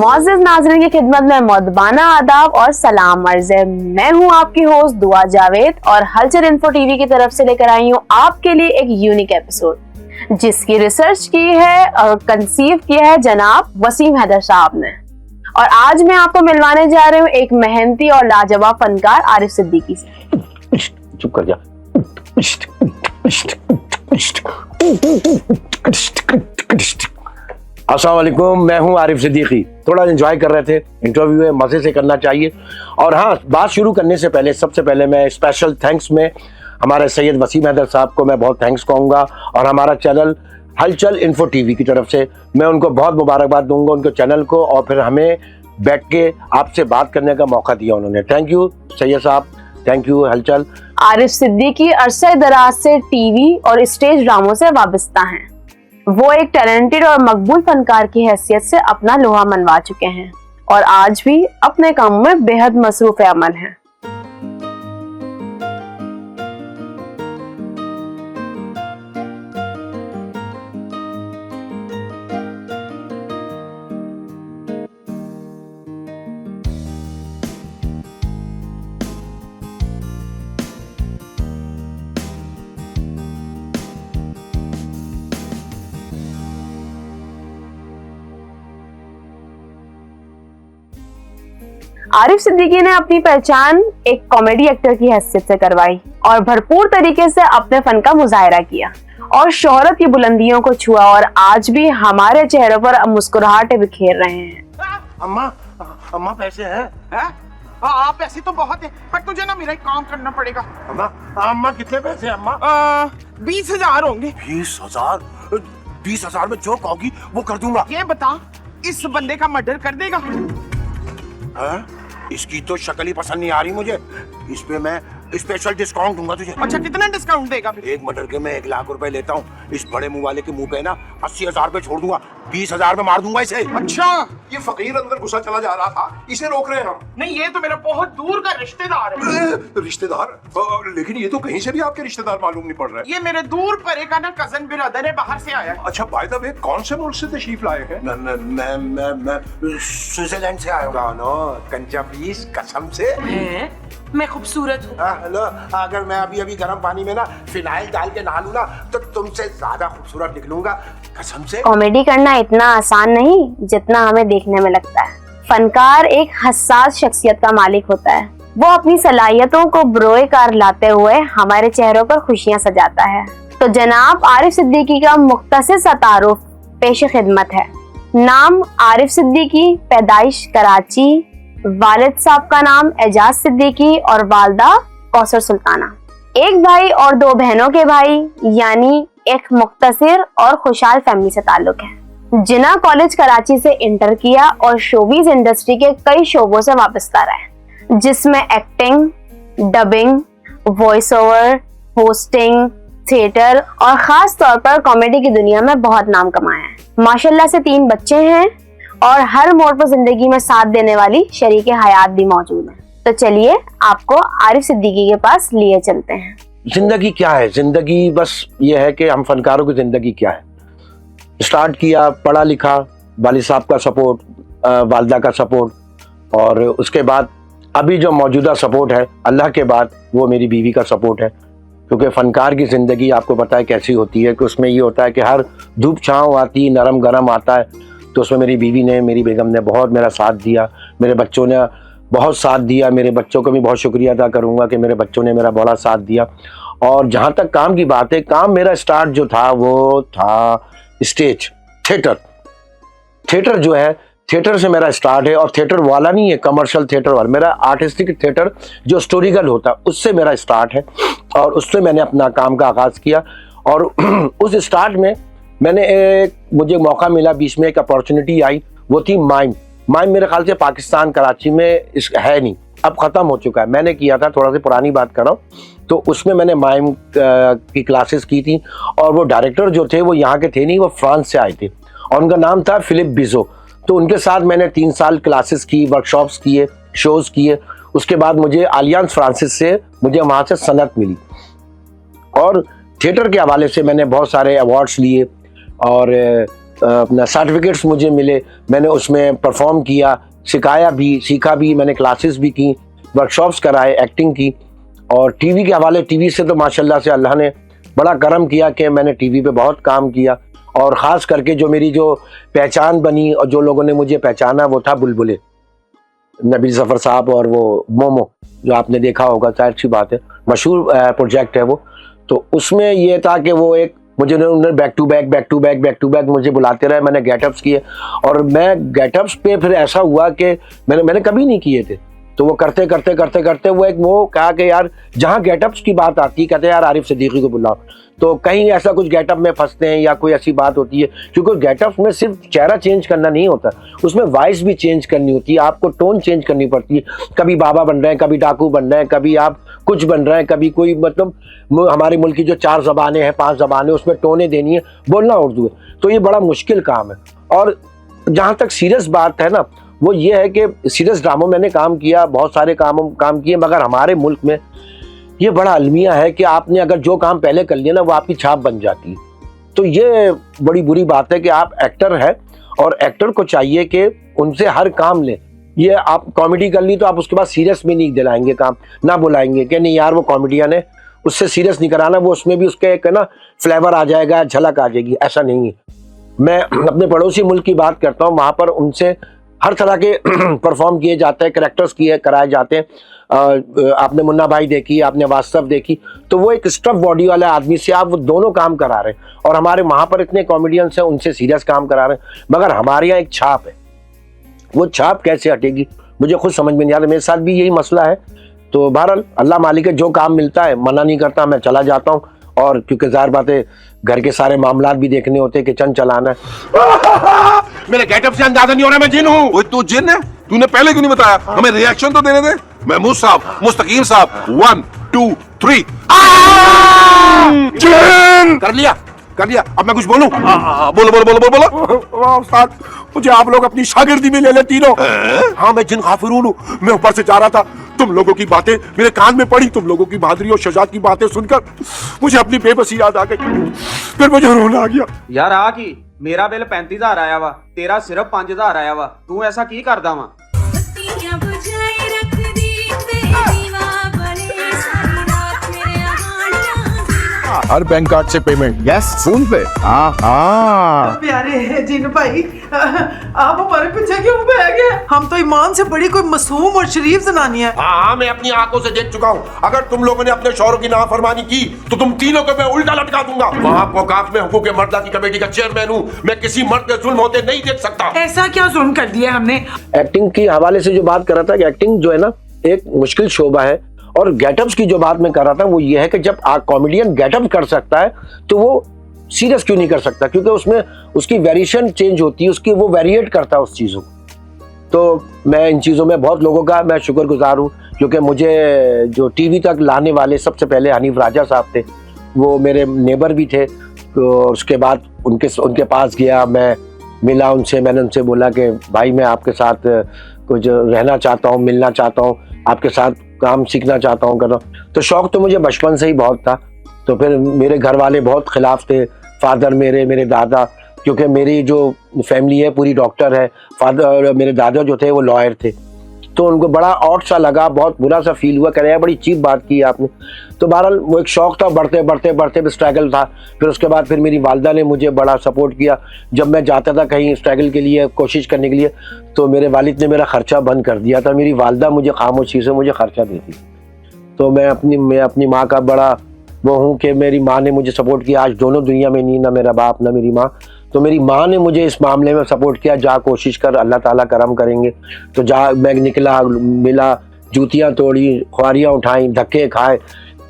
मोअज़्ज़िज़ नाज़रीन की खिदमत में मुअद्दबाना आदाब और सलाम अर्ज़ है। मैं हूँ आपकी होस्ट दुआ जावेद और हलचल इन्फो टीवी की तरफ से लेकर आई हूँ आपके लिए एक यूनिक एपिसोड, जिसकी रिसर्च की है और कंसीव किया है जनाब वसीम हैदर साहब ने। और आज मैं आपको मिलवाने जा रही हूँ एक मेहनती और लाजवाब फनकार आरिफ सिद्दीकी से। चुप कर जा। अस्सलाम वालेकुम, मैं हूं आरिफ सिद्दीकी। थोड़ा एंजॉय कर रहे थे, इंटरव्यू है, मजे से करना चाहिए। और हाँ, बात शुरू करने से पहले सबसे पहले मैं स्पेशल थैंक्स में हमारे सैयद वसीम हैदर साहब को मैं बहुत थैंक्स कहूँगा, और हमारा चैनल हलचल इन्फो टीवी की तरफ से मैं उनको बहुत मुबारकबाद दूंगा, उनके चैनल को, और फिर हमें बैठ के आपसे बात करने का मौका दिया उन्होंने। थैंक यू सैयद साहब, थैंक यू हलचल। आरिफ सिद्दीकी अरसे दराज से टीवी और स्टेज ड्रामों से वाबस्ता हैं। वो एक टैलेंटेड और मकबूल फनकार की हैसियत से अपना लोहा मनवा चुके हैं और आज भी अपने काम में बेहद मसरूफ अमल हैं। आरिफ सिद्दीकी ने अपनी पहचान एक कॉमेडी एक्टर की हैसियत से करवाई और भरपूर तरीके से अपने फन का मुजाहिरा किया और शोहरत की बुलंदियों को छुआ, और आज भी हमारे चेहरों पर मुस्कुराहटें बिखेर रहे हैं। अम्मा, अम्मा पैसे हैं? हाँ, पैसे तो बहुत है, पर तुझे ना मेरा एक काम करना पड़ेगा। अम्मा, अम्मा कितने पैसे अम्मा? 20,000 होंगे। 20,000? 20,000 में जो कहोगी वो कर दूंगा। ये बता, इस बंदे का मर्डर कर देगा? हाँ? इसकी तो शक्ल ही पसंद नहीं आ रही मुझे। इस पे मैं स्पेशल डिस्काउंट दूंगा तुझे। अच्छा, कितना डिस्काउंट देगा? एक मर्डर के मैं 1 लाख रुपए लेता हूँ, इस बड़े मुंह वाले के मुंह पे ना 80,000 पे छोड़ दूंगा, 20,000 में मार दूंगा इसे। अच्छा, ये फकीर अंदर घुसा चला जा रहा था, इसे रोक रहे हैं हम। नहीं, ये तो मेरा बहुत दूर का रिश्तेदार है। रिश्तेदार? लेकिन ये तो कहीं से भी आपके रिश्तेदार मालूम नहीं पड़ रहा है। ये मेरे दूर परे का ना कजन बिरादर है, बाहर से आया है। अच्छा, बाय द वे, कौन से मुल्क से तशरीफ लाए हैं? मैं स्विट्जरलैंड से आया हूँ। कंचा प्लीज, कसम से। मैं खूबसूरत हूँ। हेलो, अगर मैं अभी गर्म पानी में ना फिनाइल डाल के नहा लूं ना तो तुमसे ज्यादा खूबसूरत निकलूंगा, कसम से। कॉमेडी करना इतना आसान नहीं जितना हमें देखने में लगता है। फनकार एक हसास शख्सियत का मालिक होता है। वो अपनी सलाहियतों को बरोए कार लाते हुए हमारे चेहरों पर खुशियां सजाता है। तो जनाब आरिफ सिद्दीकी का मुख्तसर सा तारुफ पेश खिदमत है। नाम आरिफ सिद्दीकी, पैदाइश कराची, वालिद साहब का नाम एजाज सिद्दीकी और वालदा कौसर सुल्ताना। एक भाई और 2 बहनों के भाई, यानी एक मुख्तसर और खुशहाल फैमिली से ताल्लुक है। जिन्ना कॉलेज कराची से इंटर किया और शोबीज इंडस्ट्री के कई शोबों से वाबस्ता रहे, जिसमें acting, dubbing, voice over, hosting, theatre और खास तौर पर कॉमेडी की दुनिया में बहुत नाम कमाया है। माशाल्लाह से 3 बच्चे हैं और हर मोड़ पर जिंदगी में साथ देने वाली शरीके हयात भी मौजूद है। तो चलिए आपको आरिफ सिद्दीकी के पास लिए चलते हैं। जिंदगी क्या है? जिंदगी बस ये है कि हम फनकारों की जिंदगी क्या है। स्टार्ट किया, पढ़ा लिखा, वालिद साहब का सपोर्ट, वालदा का सपोर्ट, और उसके बाद अभी जो मौजूदा सपोर्ट है अल्लाह के बाद वो मेरी बीवी का सपोर्ट है। क्योंकि फनकार की जिंदगी आपको पता है कैसी होती है कि उसमें ये होता है कि हर धूप छाँव आती, नरम गरम आता है, तो उसमें मेरी बीवी ने, मेरी बेगम ने बहुत मेरा साथ दिया, मेरे बच्चों ने बहुत साथ दिया। मेरे बच्चों को भी बहुत शुक्रिया अदा करूंगा कि मेरे बच्चों ने मेरा बड़ा साथ दिया। और जहाँ तक काम की बात है, काम मेरा स्टार्ट जो था वो था स्टेज, थिएटर जो है, थिएटर से मेरा स्टार्ट है। और थिएटर वाला नहीं है, कमर्शियल थिएटर वाला, मेरा आर्टिस्टिक थिएटर जो स्टोरिकल होता है उससे मेरा स्टार्ट है, और उससे मैंने अपना काम का आगाज़ किया। और उस स्टार्ट में मुझे मौका मिला, बीच में एक अपॉर्चुनिटी आई, वो थी माइम। मेरे ख्याल से पाकिस्तान कराची में है नहीं, अब ख़त्म हो चुका है। मैंने किया था, थोड़ा सी पुरानी बात कर रहा हूँ, तो उसमें मैंने माइम की क्लासेस की थी। और वो डायरेक्टर जो थे वो यहाँ के थे नहीं, वो फ्रांस से आए थे, और उनका नाम था फिलिप बिजो। तो उनके साथ मैंने 3 साल क्लासेस की, वर्कशॉप्स किए, शोज़ किए। उसके बाद मुझे आलियांस फ्रांसिस से मुझे वहाँ से सनत मिली, और थिएटर के हवाले से मैंने बहुत सारे अवार्ड्स लिए। और अपना सर्टिफिकेट्स मुझे मिले, मैंने उसमें परफॉर्म किया, सिखाया भी, सीखा भी, मैंने क्लासेस भी की, वर्कशॉप्स कराए, एक्टिंग की। और टीवी के हवाले, टीवी से तो माशाल्लाह से अल्लाह ने बड़ा करम किया कि मैंने टीवी पे बहुत काम किया। और ख़ास करके जो मेरी जो पहचान बनी और जो लोगों ने मुझे पहचाना वो था बुलबुले, नबील ज़फ़र साहब और वो मोमो, जो आपने देखा होगा, जाहिर सी बात है मशहूर प्रोजेक्ट है वो। तो उसमें ये था कि वो एक मुझे उन्होंने बैक टू बैक मुझे बुलाते रहे, मैंने गेटअप्स किए। और मैं गेटअप्स पे फिर ऐसा हुआ कि मैंने कभी नहीं किए थे। तो वो करते करते वो कहा कि यार जहाँ गेटअप्स की बात आती है, कहते हैं यार आरिफ सिद्दीकी को बुलाओ। तो कहीं ऐसा कुछ गेटअप में फंसते हैं या कोई ऐसी बात होती है, क्योंकि गेटअप में सिर्फ चेहरा चेंज करना नहीं होता, उसमें वॉइस भी चेंज करनी होती है, आपको टोन चेंज करनी पड़ती है। कभी बाबा बन रहे हैं, कभी डाकू बन रहे हैं, कभी आप कुछ बन रहे हैं, कभी कोई मतलब हमारे मुल्क की जो 4 ज़बानें हैं, 5 ज़बानें, उसमें टोनें देनी है, बोलना उर्दू है। तो ये बड़ा मुश्किल काम है। और जहाँ तक सीरियस बात है ना, वो ये है कि सीरियस ड्रामों मैंने काम किया, बहुत सारे काम किए, मगर हमारे मुल्क में ये बड़ा अलमिया है कि आपने अगर जो काम पहले कर लिया ना, वो आपकी छाप बन जाती है। तो ये बड़ी बुरी बात है कि आप एक्टर हैं और एक्टर को चाहिए कि उनसे हर काम लें। ये आप कॉमेडी कर ली तो आप उसके बाद सीरियस में नहीं दिलाएंगे काम, ना बुलाएंगे कि नहीं यार वो कॉमेडियन है, उससे सीरियस नहीं कराना, वो उसमें भी उसके एक ना फ्लेवर आ जाएगा, झलक आ जाएगी। ऐसा नहीं है। मैं अपने पड़ोसी मुल्क की बात करता हूँ, वहाँ पर उनसे हर तरह के परफॉर्म किए जाते हैं, कैरेक्टर्स कराए जाते हैं। आपने मुन्ना भाई देखी, आपने वास्तव देखी, तो वो एक स्टफ बॉडी वाले आदमी से आप वो दोनों काम करा रहे हैं। और हमारे वहाँ पर इतने कॉमेडियंस हैं, उनसे सीरियस काम करा रहे हैं, मगर हमारे यहाँ एक छाप है, वो छाप कैसे हटेगी मुझे खुद समझ में नहीं आ रहा। मेरे साथ भी यही मसला है। तो बहरहाल अल्लाह मालिक है, जो काम मिलता है मना नहीं करता, मैं चला जाता हूँ। और क्योंकि ज़ाहिर बात है घर के सारे मामलात भी देखने होते हैं, किचन चलाना है। मेरे गेटअप से अंदाजा नहीं हो रहा मैं जिन हूँ। ओए तू जिन है? तूने पहले क्यों नहीं बताया? हमें रिएक्शन तो देने दे। महमूद साहब, मुस्तकीम साहब, 1 2 3 जिन कर लिया। अब मैं कुछ बोलूं? बोलो। उस्ताद, मुझे आप लोग अपनी शागिर्दी में ले ले तीनों। हाँ, मैं जिन गाफिरून हूँ। मैं ऊपर से जा रहा था, तुम लोगों की बातें मेरे कान में पड़ी, तुम लोगों की बहादुरी और शजात की बातें सुनकर मुझे अपनी बेबसी याद आ गई, फिर मुझे रोना आ गया। यार आ की मेरा बिल 35,000 आया वा, तेरा सिर्फ 5,000 आया वा, तू ऐसा की करदा वा? हर बैंक कार्ड से पेमेंट। यस, फोन पे। हाँ प्यारे जिन भाई, आप हमारे पीछे क्यों बैठ गए? हम तो ईमान से बड़ी कोई मासूम और शरीफ जनानी है। हाँ, मैं अपनी आंखों से देख चुका हूँ। अगर तुम लोगों ने अपने शौहरों की नाफरमानी की तो तुम तीनों को मैं उल्टा लटका दूंगा। वहाँ कोकाफ में हुकूक मर्दा की कमेटी का चेयरमैन हूँ, मैं किसी मर्द के जुल्म होते नहीं देख सकता। ऐसा क्या जुल्म कर दिया हमने? एक्टिंग के हवाले से जो बात कर रहा था कि एक्टिंग जो है ना एक मुश्किल शोबा है। और गेटअप्स की जो बात मैं कर रहा था वो ये है कि जब कॉमेडियन गेटअप कर सकता है तो वो सीरियस क्यों नहीं कर सकता, क्योंकि उसमें उसकी वेरिएशन चेंज होती है, उसकी वो वेरिएट करता है उस चीज़ों को। तो मैं इन चीज़ों में बहुत लोगों का मैं शुक्रगुजार हूँ, क्योंकि मुझे जो टीवी तक लाने वाले सबसे पहले हनीफ राजा साहब थे, वो मेरे नेबर भी थे। तो उसके बाद उनके पास गया, मैं मिला उनसे, मैंने उनसे बोला कि भाई मैं आपके साथ कुछ रहना चाहता हूँ, मिलना चाहता हूँ, आपके साथ काम सीखना चाहता हूँ करना। तो शौक़ तो मुझे बचपन से ही बहुत था। तो फिर मेरे घर वाले बहुत ख़िलाफ़ थे, फादर मेरे दादा, क्योंकि मेरी जो फैमिली है पूरी डॉक्टर है, फादर मेरे दादा जो थे वो लॉयर थे। तो उनको बड़ा ऑड सा लगा, बहुत बुरा सा फील हुआ, कह रहे हैं बड़ी चीप बात की आपने। तो बहरहाल वो एक शौक़ था, बढ़ते स्ट्रगल था। फिर उसके बाद फिर मेरी वालदा ने मुझे बड़ा सपोर्ट किया। जब मैं जाता था कहीं स्ट्रगल के लिए, कोशिश करने के लिए, तो मेरे वालिद ने मेरा ख़र्चा बंद कर दिया था। मेरी वालदा मुझे खामोशी से मुझे ख़र्चा देती। तो मैं अपनी माँ का बड़ा वो हूँ कि मेरी माँ ने मुझे सपोर्ट किया। आज दोनों दुनिया में नहीं, ना मेरा बाप ना मेरी माँ। तो मेरी माँ ने मुझे इस मामले में सपोर्ट किया, जा कोशिश कर, अल्लाह ताला करम करेंगे। तो जा मैं निकला, मिला, जूतियाँ तोड़ी, ख्वारियाँ उठाई, धक्के खाए,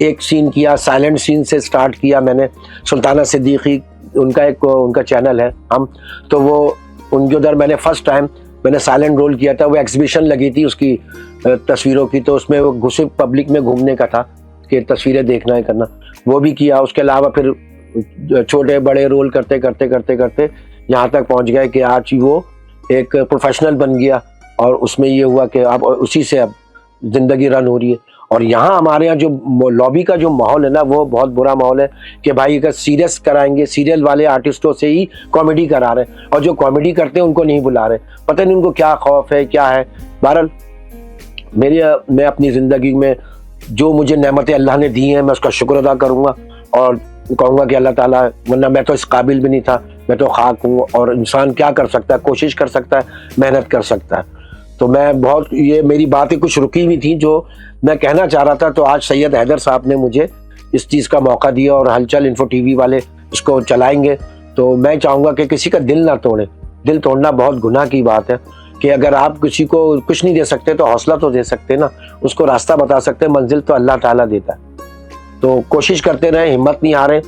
एक सीन किया, साइलेंट सीन से स्टार्ट किया मैंने। सुल्ताना सिद्दीकी उनका चैनल है हम, तो वो उनके उधर मैंने फर्स्ट टाइम मैंने साइलेंट रोल किया था। वो एग्जीबिशन लगी थी उसकी तस्वीरों की, तो उसमें वो घुसे पब्लिक में घूमने का था कि तस्वीरें देखना है करना, वो भी किया। उसके अलावा फिर छोटे बड़े रोल करते यहाँ तक पहुँच गए कि आज वो एक प्रोफेशनल बन गया। और उसमें ये हुआ कि अब उसी से अब ज़िंदगी रन हो रही है। और यहाँ हमारे यहाँ जो लॉबी का जो माहौल है ना, वो बहुत बुरा माहौल है कि भाई अगर सीरियस कराएंगे, सीरियल वाले आर्टिस्टों से ही कॉमेडी करा रहे हैं, और जो कॉमेडी करते हैं उनको नहीं बुला रहे। पता नहीं उनको क्या खौफ है, क्या है। बहरहाल मैं अपनी ज़िंदगी में जो मुझे नेमतें अल्लाह ने दी हैं, मैं उसका शुक्र अदा करूँगा और कहूँगा कि अल्लाह ताला, वरना मैं तो इस काबिल भी नहीं था, मैं तो खाक हूँ। और इंसान क्या कर सकता है, कोशिश कर सकता है, मेहनत कर सकता है। तो मैं बहुत, ये मेरी बातें कुछ रुकी हुई थी जो मैं कहना चाह रहा था, तो आज सैयद हैदर साहब ने मुझे इस चीज़ का मौका दिया और हलचल इन्फो टीवी वाले इसको चलाएंगे। तो मैं चाहूँगा कि किसी का दिल ना तोड़े। दिल तोड़ना बहुत गुनाह की बात है कि अगर आप किसी को कुछ नहीं दे सकते तो हौसला तो दे सकते ना, उसको रास्ता बता सकते, मंजिल तो अल्लाह ताला देता है। तो कोशिश करते रहें, हिम्मत नहीं हारें,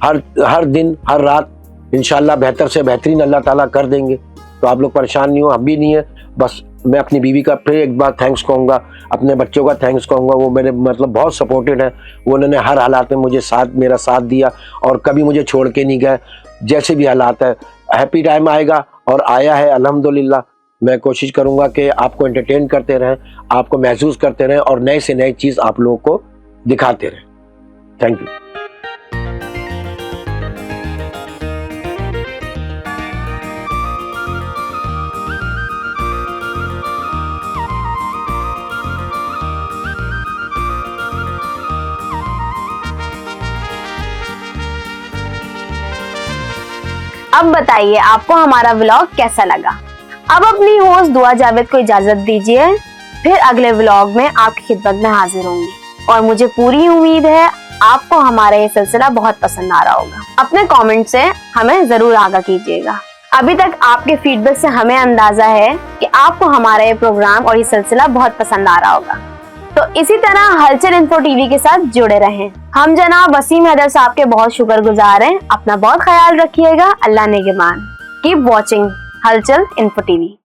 हर दिन हर रात इंशाल्लाह बेहतर से बेहतरीन अल्लाह ताला कर देंगे। तो आप लोग परेशान नहीं हो, हम भी नहीं है। बस मैं अपनी बीवी का फिर एक बार थैंक्स कहूँगा, अपने बच्चों का थैंक्स कहूँगा। वो मेरे मतलब बहुत सपोर्टेड है, वो उन्होंने हर हालात में मुझे मेरा साथ दिया और कभी मुझे छोड़ के नहीं गए, जैसे भी हालात है। हैप्पी टाइम आएगा और आया है अल्हम्दुलिल्लाह। मैं कोशिश करूँगा कि आपको एंटरटेन करते रहें, आपको महसूस करते रहें और नए से नई चीज़ आप लोगों को दिखाते रहें। Thank you. अब बताइए आपको हमारा व्लॉग कैसा लगा। अब अपनी होस्ट दुआ जावेद को इजाजत दीजिए, फिर अगले व्लॉग में आपकी खिदमत में हाजिर होंगी। और मुझे पूरी उम्मीद है आपको हमारा ये सिलसिला बहुत पसंद आ रहा होगा। अपने कमेंट से हमें जरूर आगाह कीजिएगा। अभी तक आपके फीडबैक से हमें अंदाजा है कि आपको हमारा ये प्रोग्राम और ये सिलसिला बहुत पसंद आ रहा होगा। तो इसी तरह हलचल इन्फो टीवी के साथ जुड़े रहें। हम जनाब वसीम हैदर साहब के बहुत शुक्रगुजार हैं। अपना बहुत ख्याल रखिएगा। अल्लाह नेगेबान। कीप वॉचिंग हलचल इन्फो टीवी।